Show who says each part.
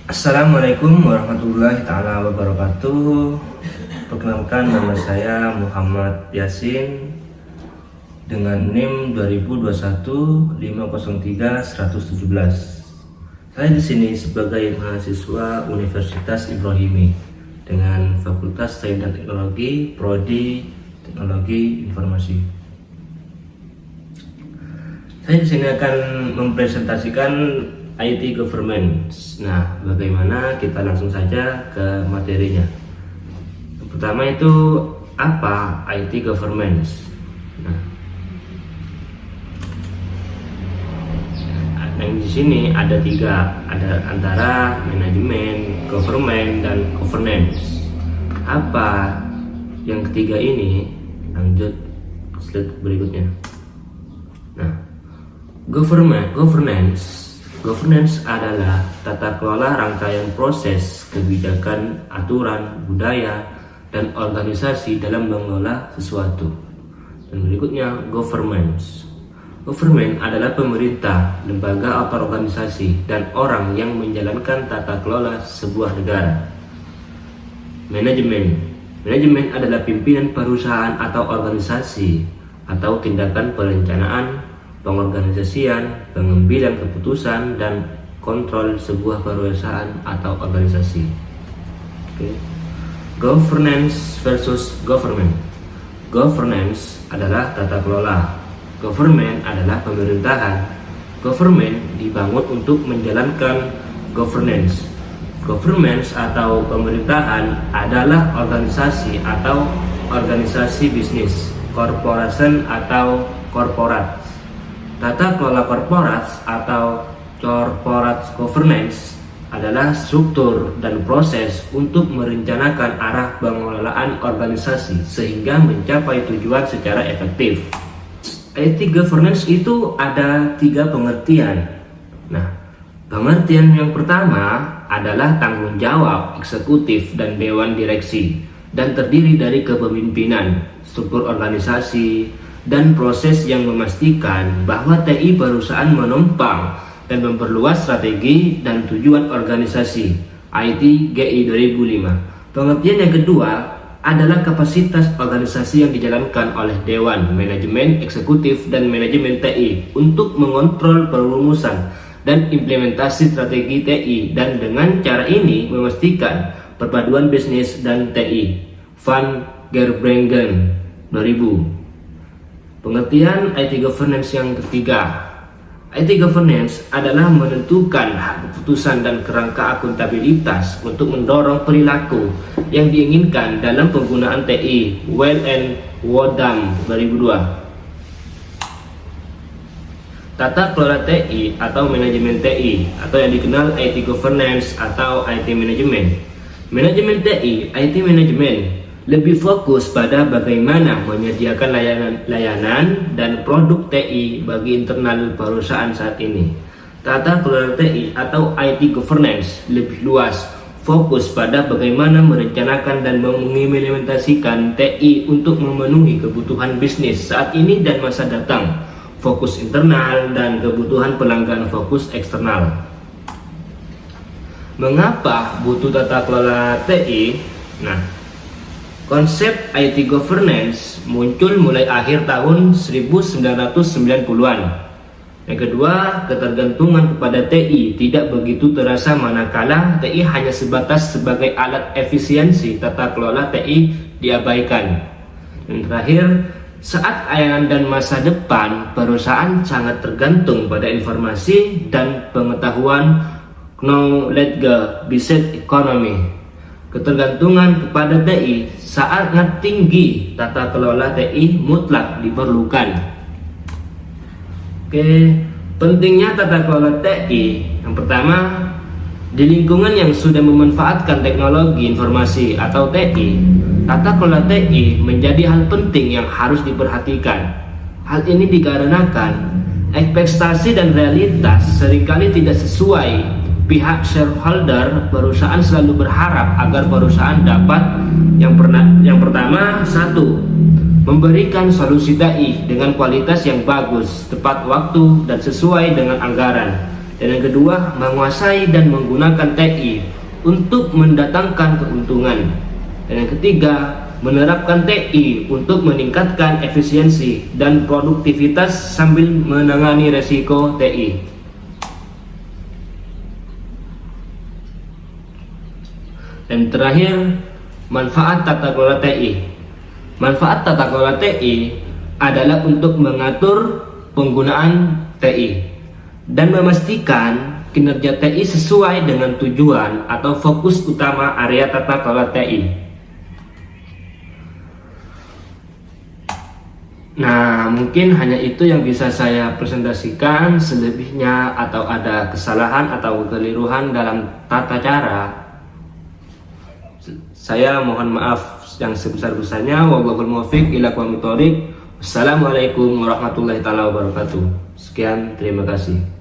Speaker 1: Assalamualaikum warahmatullahi taala wabarakatuh. Perkenalkan, nama saya Muhammad Yasin dengan NIM 2021503117. Saya di sini sebagai mahasiswa Universitas Ibrahimi dengan Fakultas Sains dan Teknologi, Prodi Teknologi Informasi. Saya di sini akan mempresentasikan IT Governance. Nah, bagaimana, kita langsung saja ke materinya. Yang pertama itu apa IT Governance? Nah, yang di sini ada tiga, ada antara manajemen, government, dan governance. Apa yang ketiga ini? Lanjut slide berikutnya. Nah, Governance adalah tata kelola rangkaian proses, kebijakan, aturan, budaya, dan organisasi dalam mengelola sesuatu. Dan berikutnya governance. Government adalah pemerintah, lembaga atau organisasi, dan orang yang menjalankan tata kelola sebuah negara. Manajemen adalah pimpinan perusahaan atau organisasi, atau tindakan perencanaan, pengorganisasian, pengambilan keputusan, dan kontrol sebuah perusahaan atau organisasi. Governance versus government. Governance adalah tata kelola. Government adalah pemerintahan. Government dibangun untuk menjalankan governance. Governance atau pemerintahan adalah organisasi atau organisasi bisnis, corporation atau korporat. Tata kelola korporat atau corporate governance adalah struktur dan proses untuk merencanakan arah pengelolaan organisasi sehingga mencapai tujuan secara efektif. IT governance itu ada tiga pengertian. Nah, pengertian yang pertama adalah tanggung jawab eksekutif dan dewan direksi, dan terdiri dari kepemimpinan, struktur organisasi, dan proses yang memastikan bahwa TI perusahaan menopang dan memperluas strategi dan tujuan organisasi. IT GI 2005. Pengertian yang kedua adalah kapasitas organisasi yang dijalankan oleh Dewan Manajemen Eksekutif dan Manajemen TI untuk mengontrol perumusan dan implementasi strategi TI, dan dengan cara ini memastikan perpaduan bisnis dan TI. Van Gerbrengen 2000. Pengertian IT governance yang ketiga. IT governance adalah menentukan hak keputusan dan kerangka akuntabilitas untuk mendorong perilaku yang diinginkan dalam penggunaan TI. Well and Wodam 2002. Tata kelola TI atau manajemen TI, atau yang dikenal IT governance atau IT management. Manajemen TI, IT management, lebih fokus pada bagaimana menyediakan layanan dan produk TI bagi internal perusahaan saat ini. Tata kelola TI atau IT governance lebih luas, fokus pada bagaimana merencanakan dan mengimplementasikan TI untuk memenuhi kebutuhan bisnis saat ini dan masa datang, fokus internal, dan kebutuhan pelanggan fokus eksternal. Mengapa butuh tata kelola TI? Nah, konsep IT governance muncul mulai akhir tahun 1990-an. Yang kedua, ketergantungan kepada TI tidak begitu terasa manakala TI hanya sebatas sebagai alat efisiensi tata kelola TI diabaikan. Dan terakhir, saat ayan dan masa depan perusahaan sangat tergantung pada informasi dan pengetahuan knowledge-based economy. Ketergantungan kepada TI sangat tinggi, tata kelola TI mutlak diperlukan. Pentingnya tata kelola TI. Yang pertama, di lingkungan yang sudah memanfaatkan teknologi informasi atau TI, tata kelola TI menjadi hal penting yang harus diperhatikan. Hal ini dikarenakan ekspektasi dan realitas seringkali tidak sesuai. Pihak shareholder perusahaan selalu berharap agar perusahaan dapat yang pertama, satu, memberikan solusi TI dengan kualitas yang bagus, tepat waktu, dan sesuai dengan anggaran. Dan yang kedua, menguasai dan menggunakan TI untuk mendatangkan keuntungan. Dan yang ketiga, menerapkan TI untuk meningkatkan efisiensi dan produktivitas sambil menangani resiko TI. Dan terakhir, manfaat tata kelola TI. Manfaat tata kelola TI adalah untuk mengatur penggunaan TI dan memastikan kinerja TI sesuai dengan tujuan atau fokus utama area tata kelola TI. Nah, mungkin hanya itu yang bisa saya presentasikan. Selebihnya atau ada kesalahan atau kekeliruan dalam tata cara, saya mohon maaf yang sebesar-besarnya. Wallahul muwaffiq ila aqwamit thoriq. Wassalamualaikum warahmatullahi taala wabarakatuh. Sekian, terima kasih.